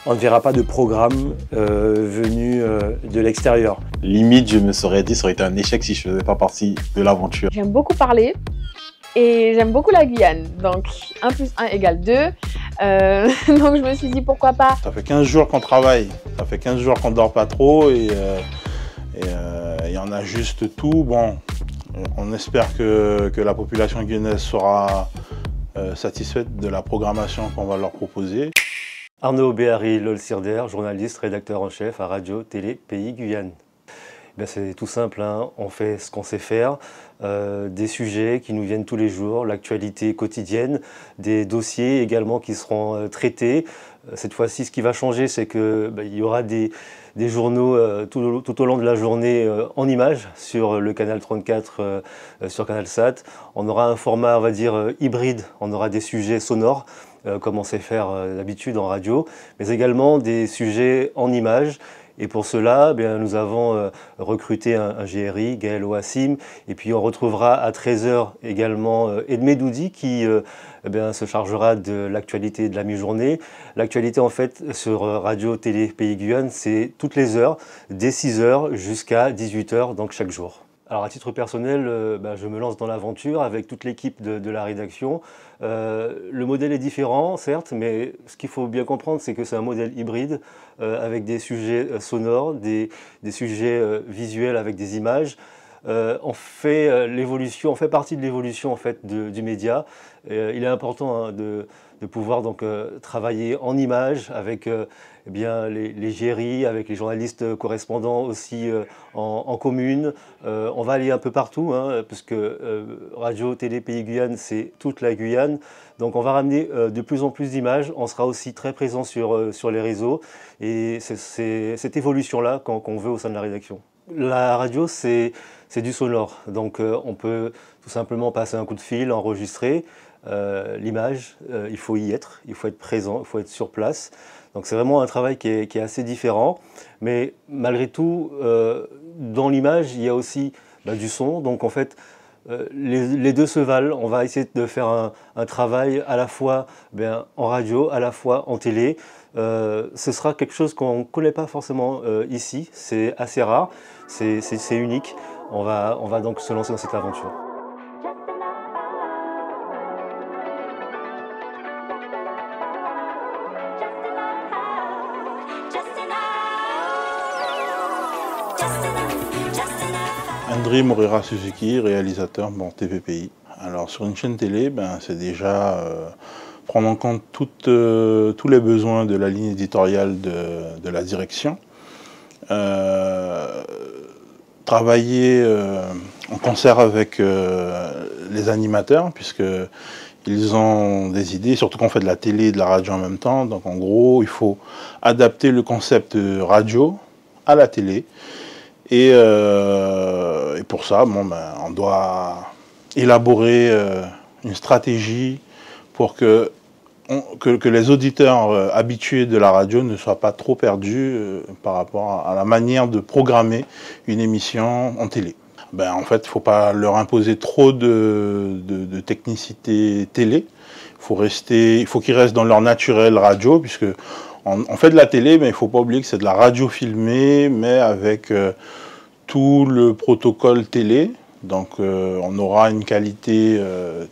On ne verra pas de programme venu de l'extérieur. Limite, je me serais dit, ça aurait été un échec si je ne faisais pas partie de l'aventure. J'aime beaucoup parler et j'aime beaucoup la Guyane. Donc 1 + 1 = 2. Donc je me suis dit pourquoi pas. Ça fait 15 jours qu'on travaille, ça fait 15 jours qu'on ne dort pas trop et on ajuste tout. Bon, on espère que la population guyanaise sera satisfaite de la programmation qu'on va leur proposer. Arnaud Béhari Lolsirder, journaliste, rédacteur en chef à Radio Télé Pays Guyane. C'est tout simple, hein. On fait ce qu'on sait faire, des sujets qui nous viennent tous les jours, l'actualité quotidienne, des dossiers également qui seront traités. Cette fois-ci, ce qui va changer, c'est qu'il y aura des journaux tout au long de la journée en images sur le canal 34, sur CanalSat. On aura un format, on va dire, hybride, on aura des sujets sonores, comme on sait faire d'habitude en radio, mais également des sujets en images. Et pour cela, nous avons recruté un GRI, Gaël Ouassim, et puis on retrouvera à 13 h également Edmé Doudi qui se chargera de l'actualité de la mi-journée. L'actualité en fait sur Radio Télé Pays Guyane, c'est toutes les heures, dès 6 h jusqu'à 18 h, donc chaque jour. Alors à titre personnel, je me lance dans l'aventure avec toute l'équipe de la rédaction. Le modèle est différent, certes, mais ce qu'il faut bien comprendre, c'est que c'est un modèle hybride avec des sujets sonores, des sujets visuels avec des images. On fait partie de l'évolution en fait du média. Il est important de pouvoir donc travailler en images avec les GRI, avec les journalistes correspondants aussi en commune. On va aller un peu partout, hein, puisque Radio Télé Pays Guyane, c'est toute la Guyane. Donc on va ramener de plus en plus d'images. On sera aussi très présent sur les réseaux. Et c'est cette évolution-là qu'on veut au sein de la rédaction. La radio, c'est du sonore. Donc on peut tout simplement passer un coup de fil, enregistrer. L'image, il faut y être, il faut être présent, il faut être sur place. Donc c'est vraiment un travail qui est assez différent. Mais malgré tout, dans l'image, il y a aussi du son. Donc en fait, les deux se valent. On va essayer de faire un travail à la fois en radio, à la fois en télé. Ce sera quelque chose qu'on ne connaît pas forcément ici. C'est assez rare, c'est unique. On va donc se lancer dans cette aventure. André Morera Suzuki, réalisateur TVPI. Alors sur une chaîne télé, c'est déjà prendre en compte tous les besoins de la ligne éditoriale de la direction. Travailler en concert avec les animateurs, puisqu'ils ont des idées, surtout qu'on fait de la télé et de la radio en même temps. Donc en gros, il faut adapter le concept radio à la télé. Et pour ça, on doit élaborer une stratégie pour que les auditeurs habitués de la radio ne soient pas trop perdus par rapport à la manière de programmer une émission en télé. En fait, il ne faut pas leur imposer trop de technicité télé. Il faut qu'ils restent dans leur naturel radio, puisque on fait de la télé, mais il ne faut pas oublier que c'est de la radio filmée, mais avec tout le protocole télé. Donc on aura une qualité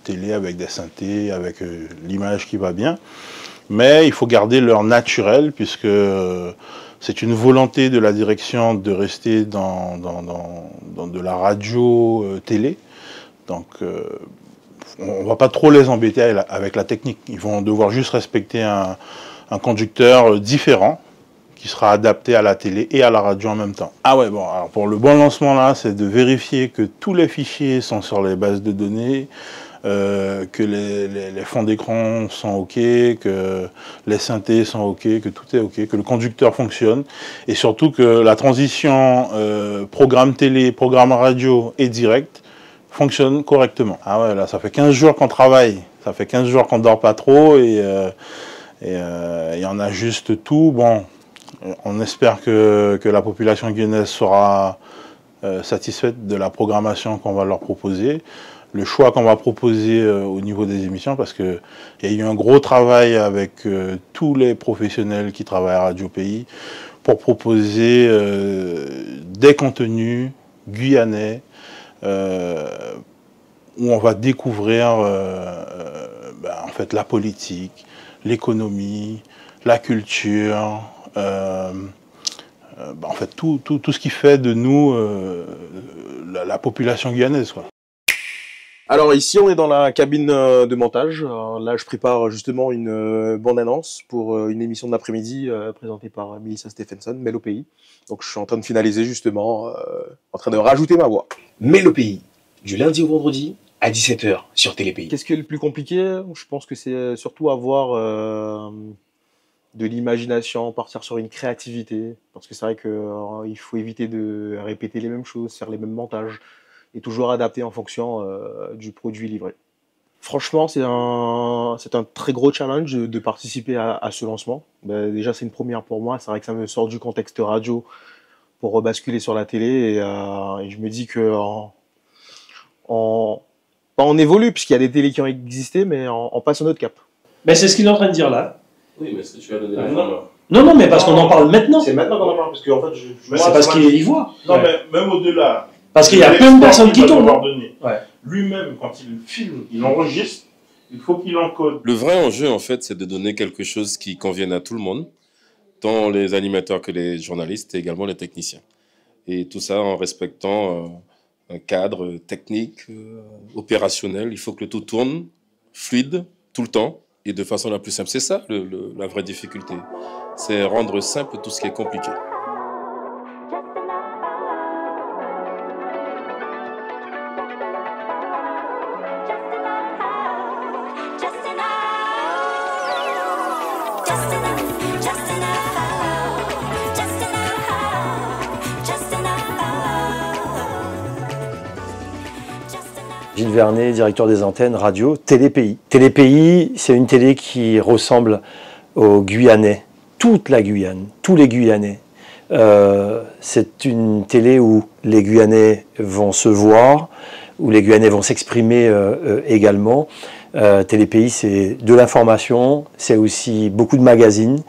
télé avec des synthés, avec l'image qui va bien. Mais il faut garder leur naturel, puisque c'est une volonté de la direction de rester dans de la radio télé. Donc on ne va pas trop les embêter avec la technique. Ils vont devoir juste respecter un conducteur différent qui sera adapté à la télé et à la radio en même temps. Alors pour le bon lancement là, c'est de vérifier que tous les fichiers sont sur les bases de données, que les fonds d'écran sont OK, que les synthés sont OK, que tout est OK, que le conducteur fonctionne, et surtout que la transition programme télé, programme radio et direct fonctionne correctement. Là ça fait 15 jours qu'on travaille, ça fait 15 jours qu'on ne dort pas trop, et on ajuste tout. Bon, on espère que la population guyanaise sera satisfaite de la programmation qu'on va leur proposer. le choix qu'on va proposer au niveau des émissions, parce qu'il y a eu un gros travail avec tous les professionnels qui travaillent à Radio Pays pour proposer des contenus guyanais où on va découvrir en fait, la politique, l'économie, la culture, en fait tout ce qui fait de nous la population guyanaise, quoi. Alors ici, on est dans la cabine de montage. Là, je prépare justement une bande-annonce pour une émission de l'après-midi présentée par Melissa Stephenson, Mel au pays. Donc je suis en train de finaliser justement, en train de rajouter ma voix. Mel au pays, du lundi au vendredi à 17 h sur Télépays. Qu'est-ce qui est le plus compliqué? Je pense que c'est surtout avoir de l'imagination, partir sur une créativité. Parce que c'est vrai qu'il faut éviter de répéter les mêmes choses, faire les mêmes montages. Et toujours adapté en fonction du produit livré. Franchement, c'est un très gros challenge de participer à ce lancement. Déjà, c'est une première pour moi. C'est vrai que ça me sort du contexte radio pour rebasculer sur la télé. Et je me dis que on évolue, puisqu'il y a des télés qui ont existé, mais on passe un autre cap. Mais c'est ce qu'il est en train de dire là. Oui, mais est-ce que tu as donné Non, mais parce qu'on en parle maintenant. C'est maintenant qu'on en parle, parce qu'en fait, c'est parce qu'il y voit. Non, mais même au-delà. Parce qu'il y a plein de personnes qui tombent. Ouais. Lui-même, quand il filme, il enregistre, il faut qu'il encode. Le vrai enjeu, en fait, c'est de donner quelque chose qui convienne à tout le monde, tant les animateurs que les journalistes et également les techniciens. Et tout ça en respectant un cadre technique, opérationnel. Il faut que le tout tourne fluide, tout le temps, et de façon la plus simple. C'est ça la vraie difficulté. C'est rendre simple tout ce qui est compliqué. Gilles Vernet, directeur des antennes radio, Télépays. Télépays, c'est une télé qui ressemble aux Guyanais, toute la Guyane, tous les Guyanais. C'est une télé où les Guyanais vont se voir, où les Guyanais vont s'exprimer également. Télépays, c'est de l'information, c'est aussi beaucoup de magazines,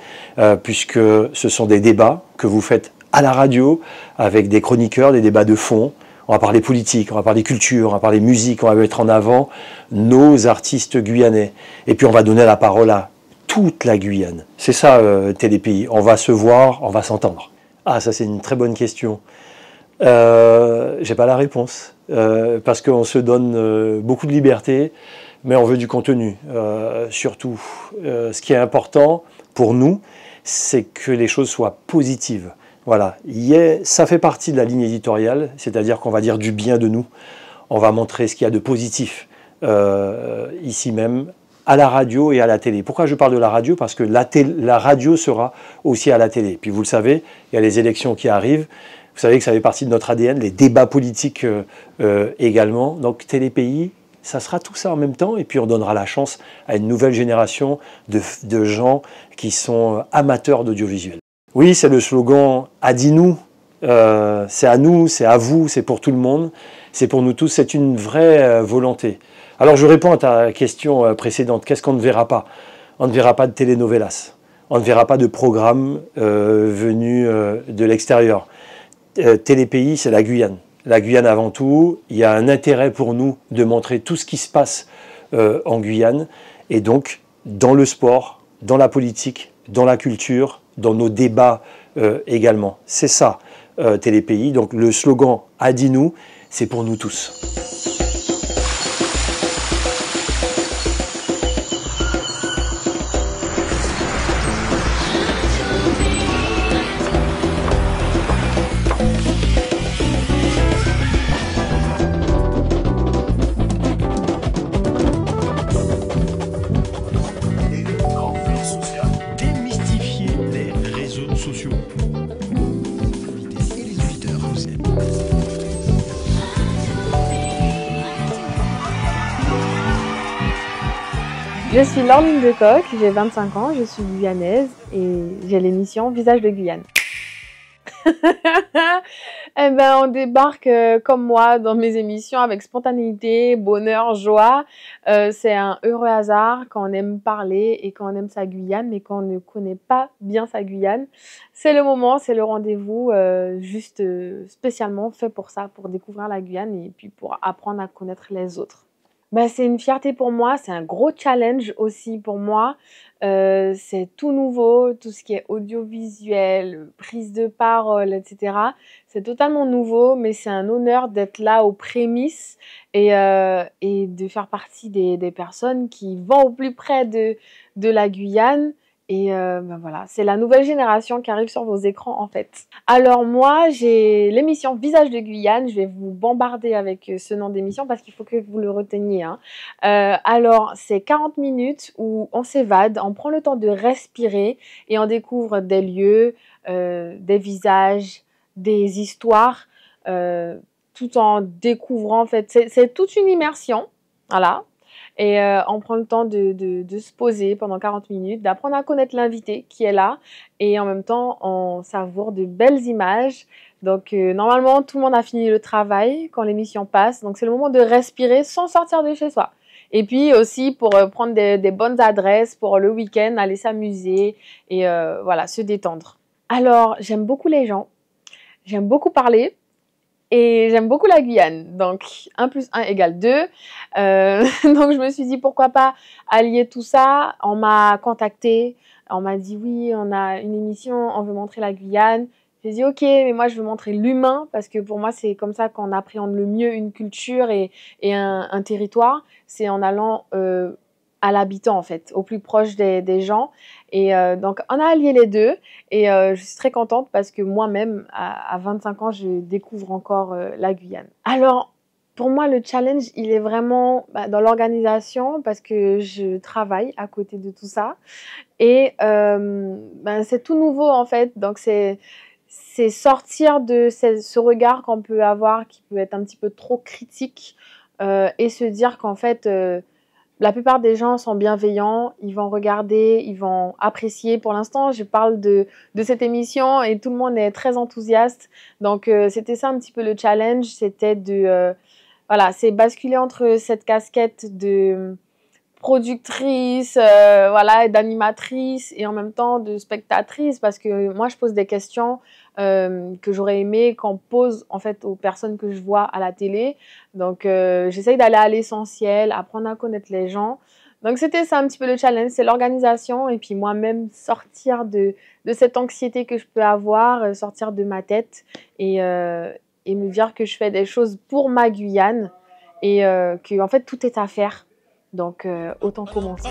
puisque ce sont des débats que vous faites à la radio, avec des chroniqueurs, des débats de fond. On va parler politique, on va parler culture, on va parler musique, on va mettre en avant nos artistes guyanais. Et puis on va donner la parole à toute la Guyane. C'est ça, Télépays. On va se voir, on va s'entendre. Ah, ça c'est une très bonne question. J'ai pas la réponse. Parce qu'on se donne beaucoup de liberté, mais on veut du contenu, surtout. Ce qui est important pour nous, c'est que les choses soient positives. Voilà, ça fait partie de la ligne éditoriale, c'est-à-dire qu'on va dire du bien de nous. On va montrer ce qu'il y a de positif ici même, à la radio et à la télé. Pourquoi je parle de la radio? Parce que la radio sera aussi à la télé. Puis vous le savez, il y a les élections qui arrivent. Vous savez que ça fait partie de notre ADN, les débats politiques également. Donc Télépays, ça sera tout ça en même temps. Et puis on donnera la chance à une nouvelle génération de gens qui sont amateurs d'audiovisuel. Oui, c'est le slogan « Adi-nous ». C'est à nous, c'est à vous, c'est pour tout le monde, c'est pour nous tous, c'est une vraie volonté. Alors je réponds à ta question précédente, qu'est-ce qu'on ne verra pas? On ne verra pas de telenovelas, on ne verra pas de programmes venus de l'extérieur. Télépays, c'est la Guyane. La Guyane avant tout, il y a un intérêt pour nous de montrer tout ce qui se passe en Guyane, et donc dans le sport, dans la politique, dans la culture, dans nos débats également. C'est ça, Télépays. Donc le slogan « Adi-nous », c'est pour nous tous. Je suis Laureline Decoq, j'ai 25 ans, je suis guyanaise et j'ai l'émission Visage de Guyane. Eh ben, on débarque comme moi dans mes émissions avec spontanéité, bonheur, joie. C'est un heureux hasard quand on aime parler et quand on aime sa Guyane, mais quand on ne connaît pas bien sa Guyane. C'est le moment, c'est le rendez-vous juste spécialement fait pour ça, pour découvrir la Guyane et puis pour apprendre à connaître les autres. Ben, c'est une fierté pour moi, c'est un gros challenge aussi pour moi. C'est tout nouveau, tout ce qui est audiovisuel, prise de parole, etc. C'est totalement nouveau, mais c'est un honneur d'être là aux prémices et de faire partie des personnes qui vont au plus près de la Guyane. Et ben voilà, c'est la nouvelle génération qui arrive sur vos écrans en fait. Alors moi, j'ai l'émission Visage de Guyane. Je vais vous bombarder avec ce nom d'émission parce qu'il faut que vous le reteniez. Hein. Alors, c'est 40 minutes où on s'évade, on prend le temps de respirer et on découvre des lieux, des visages, des histoires, tout en découvrant en fait. C'est toute une immersion, voilà. Et on prend le temps de se poser pendant 40 minutes, d'apprendre à connaître l'invité qui est là et en même temps, on savoure de belles images. Donc, normalement, tout le monde a fini le travail quand l'émission passe. Donc, c'est le moment de respirer sans sortir de chez soi. Et puis aussi pour prendre des bonnes adresses pour le week-end, aller s'amuser et voilà, se détendre. Alors, j'aime beaucoup les gens, j'aime beaucoup parler. Et j'aime beaucoup la Guyane, donc 1 + 1 = 2. Donc je me suis dit pourquoi pas allier tout ça. On m'a contacté, on m'a dit oui, on a une émission, on veut montrer la Guyane. J'ai dit ok, mais moi je veux montrer l'humain parce que pour moi c'est comme ça qu'on appréhende le mieux une culture et un territoire. C'est en allant à l'habitant en fait, au plus proche des gens. Et donc on a allié les deux et je suis très contente parce que moi-même à 25 ans je découvre encore la Guyane. Alors pour moi le challenge il est vraiment dans l'organisation parce que je travaille à côté de tout ça et c'est tout nouveau en fait, donc c'est sortir de ce regard qu'on peut avoir qui peut être un petit peu trop critique et se dire qu'en fait la plupart des gens sont bienveillants, ils vont regarder, ils vont apprécier. Pour l'instant, je parle de cette émission et tout le monde est très enthousiaste. Donc, c'était ça un petit peu le challenge, c'était voilà, c'est basculer entre cette casquette de productrice, voilà, d'animatrice et en même temps de spectatrice parce que moi, je pose des questions que j'aurais aimé qu'on pose en fait aux personnes que je vois à la télé. Donc, j'essaye d'aller à l'essentiel, apprendre à connaître les gens. Donc, c'était ça un petit peu le challenge, c'est l'organisation et puis moi-même sortir de cette anxiété que je peux avoir, sortir de ma tête et me dire que je fais des choses pour ma Guyane et que en fait tout est à faire. Donc, autant commencer.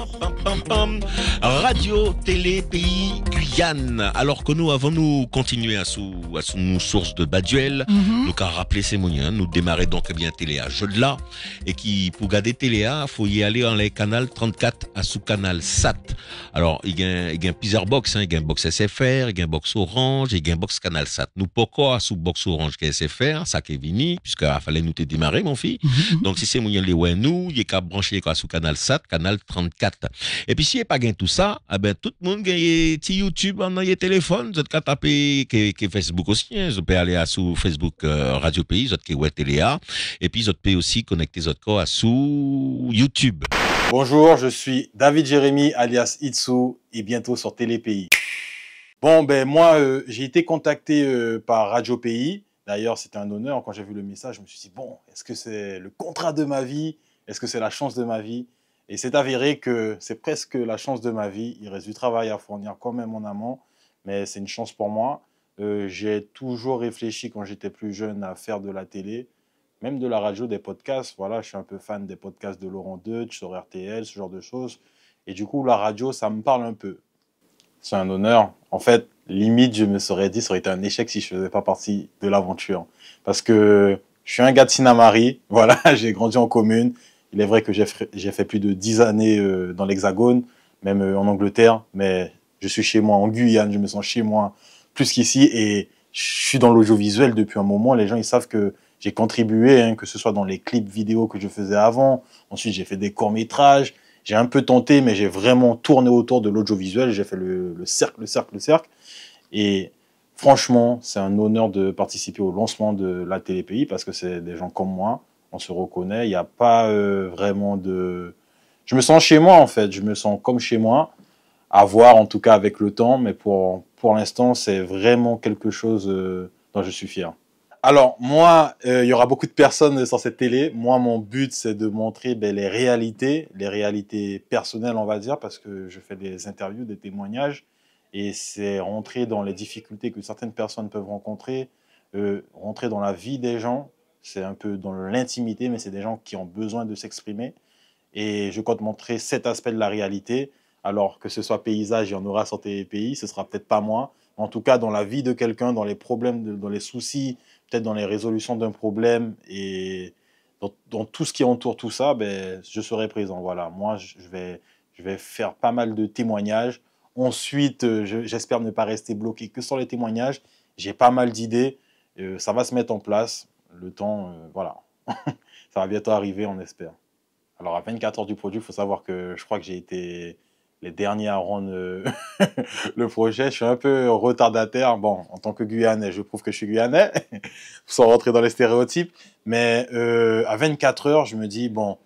Radio, télé, pays, Guyane. Alors que nous avons continué à sous nos sources de Baduel, nous qu'à rappeler ces moyens, nous démarrer donc bien Téléa Jodla, et qui, pour garder Téléa, faut y aller en les canal 34 à sous canal SAT. Alors, il y a plusieurs box, il y a un box SFR, il y a un box Orange, il y a un box canal SAT. Nous, pourquoi à sous box Orange qui est SFR, ça qui est vini, puisque fallait nous te démarrer, mon fils. Donc, si c'est moyen les ouais nous, il y a qu'à brancher quoi sous canal SAT, canal 34. Et puis, si il n'y a pas gain tout ça, eh ben, tout le monde gagne YouTube, on a les téléphones, vous êtes qu'à taper, que Facebook aussi, hein, vous pouvez aller à sous Facebook, Radio Pays, vous êtes que ouais, Téléa. Et puis, vous pouvez aussi connecter votre corps à sous YouTube. Bonjour, je suis David Jérémy, alias Itsu, et bientôt sur Télé Pays. Bon, ben, moi, j'ai été contacté par Radio Pays. D'ailleurs, c'était un honneur. Quand j'ai vu le message, je me suis dit, bon, est-ce que c'est le contrat de ma vie? Est-ce que c'est la chance de ma vie? Et c'est avéré que c'est presque la chance de ma vie. Il reste du travail à fournir quand même en amont, mais c'est une chance pour moi. J'ai toujours réfléchi quand j'étais plus jeune à faire de la télé, même de la radio, des podcasts. Voilà, je suis un peu fan des podcasts de Laurent Deutsch sur RTL, ce genre de choses. Et du coup, la radio, ça me parle un peu. C'est un honneur. En fait, limite, je me serais dit, ça aurait été un échec si je ne faisais pas partie de l'aventure. Parce que je suis un gars de Sinamari. Voilà, j'ai grandi en commune. Il est vrai que j'ai fait plus de 10 années dans l'Hexagone, même en Angleterre, mais je suis chez moi en Guyane, je me sens chez moi plus qu'ici et je suis dans l'audiovisuel depuis un moment. Les gens, ils savent que j'ai contribué, hein, que ce soit dans les clips vidéo que je faisais avant. Ensuite, j'ai fait des courts-métrages. J'ai un peu tenté, mais j'ai vraiment tourné autour de l'audiovisuel. J'ai fait le cercle. Et Franchement, c'est un honneur de participer au lancement de la Télé Pays parce que c'est des gens comme moi, on se reconnaît. Il n'y a pas vraiment de... Je me sens chez moi en fait, je me sens comme chez moi, à voir en tout cas avec le temps, mais pour l'instant, c'est vraiment quelque chose dont je suis fier. Alors moi, il y aura beaucoup de personnes sur cette télé. Moi, mon but, c'est de montrer les réalités personnelles, on va dire, parce que je fais des interviews, des témoignages, et c'est rentrer dans les difficultés que certaines personnes peuvent rencontrer, rentrer dans la vie des gens. C'est un peu dans l'intimité, mais c'est des gens qui ont besoin de s'exprimer. Et je compte montrer cet aspect de la réalité. Alors que ce soit paysage, il y en aura sur TVPI, ce sera peut-être pas moi. En tout cas, dans la vie de quelqu'un, dans les problèmes, dans les soucis, peut-être dans les résolutions d'un problème et dans tout ce qui entoure tout ça, ben, je serai présent. Voilà, moi, je vais faire pas mal de témoignages. Ensuite, j'espère ne pas rester bloqué que sur les témoignages. J'ai pas mal d'idées. Ça va se mettre en place. Le temps, voilà. Ça va bientôt arriver, on espère. Alors, à 24 heures du produit, il faut savoir que je crois que j'ai été les derniers à rendre le projet. Je suis un peu retardataire. Bon, en tant que Guyanais, je prouve que je suis Guyanais, sans rentrer dans les stéréotypes. Mais à 24 heures, je me dis, bon,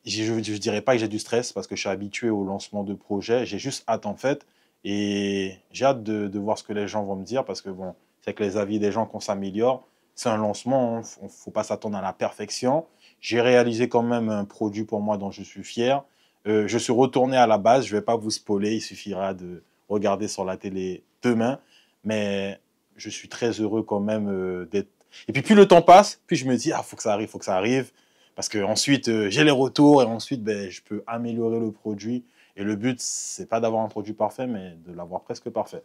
je ne dirais pas que j'ai du stress parce que je suis habitué au lancement de projets. J'ai juste hâte, en fait. Et j'ai hâte de voir ce que les gens vont me dire parce que, bon, c'est que les avis des gens qu'on s'améliore. C'est un lancement, il ne faut pas s'attendre à la perfection. J'ai réalisé quand même un produit pour moi dont je suis fier. Je suis retourné à la base, je ne vais pas vous spoiler, il suffira de regarder sur la télé demain. Mais je suis très heureux quand même d'être... Et puis plus le temps passe, plus je me dis, ah, faut que ça arrive, faut que ça arrive. Parce qu'ensuite, j'ai les retours et ensuite, ben, je peux améliorer le produit. Et le but, c'est pas d'avoir un produit parfait, mais de l'avoir presque parfait.